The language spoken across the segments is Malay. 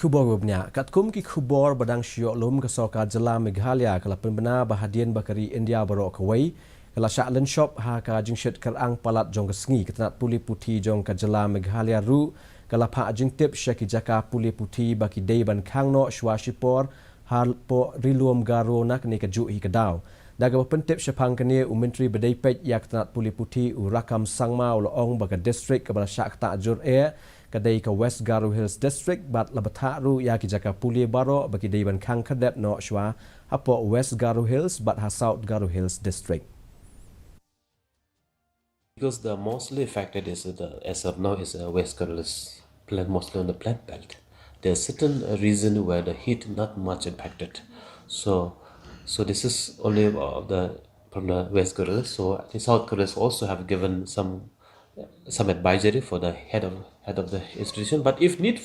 kubor webnya katkum ki kubor badang syok lum ke soka jela Meghalaya kala pembena bahadian bakari India barok kawai kala syaklen shop ha ka Jingshit kerang palat Jong kesengi ketenat Pule Putih Jong ka jela Meghalaya ru kala pak Jingtip syaki Jaka Pule Putih baki deiban Khang no shwashipor hal po riluam Garo nak ni kejuk hi kedau daga pentip syapang kene menteri bedai pej yak ketenat Pule Putih u rakam sangma ong baka district ke bala syak ta jur air kadai ke West Garo Hills District bat labatha ru ya ki Jaka Pule baro bagi deiban Khang Khhyrdep no shwa apo West Garo Hills bat ha South Garo Hills District. Because the mostly affected is as of now is West Garo Hills plant, mostly on the plant belt. There's certain region where the heat not much impacted. So this is only from the West Garo Hills. So I think South Garo Hills also have given some advisory for the head of the institution, but if need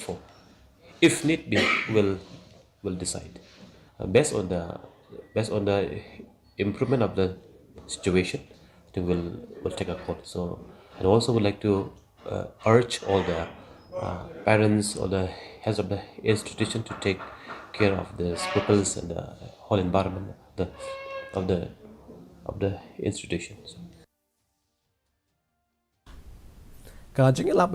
be, will decide based on the improvement of the situation. I think will take a call. So and also would like to urge all the parents or the heads of the institution to take care of the pupils and the whole environment of the institution. So.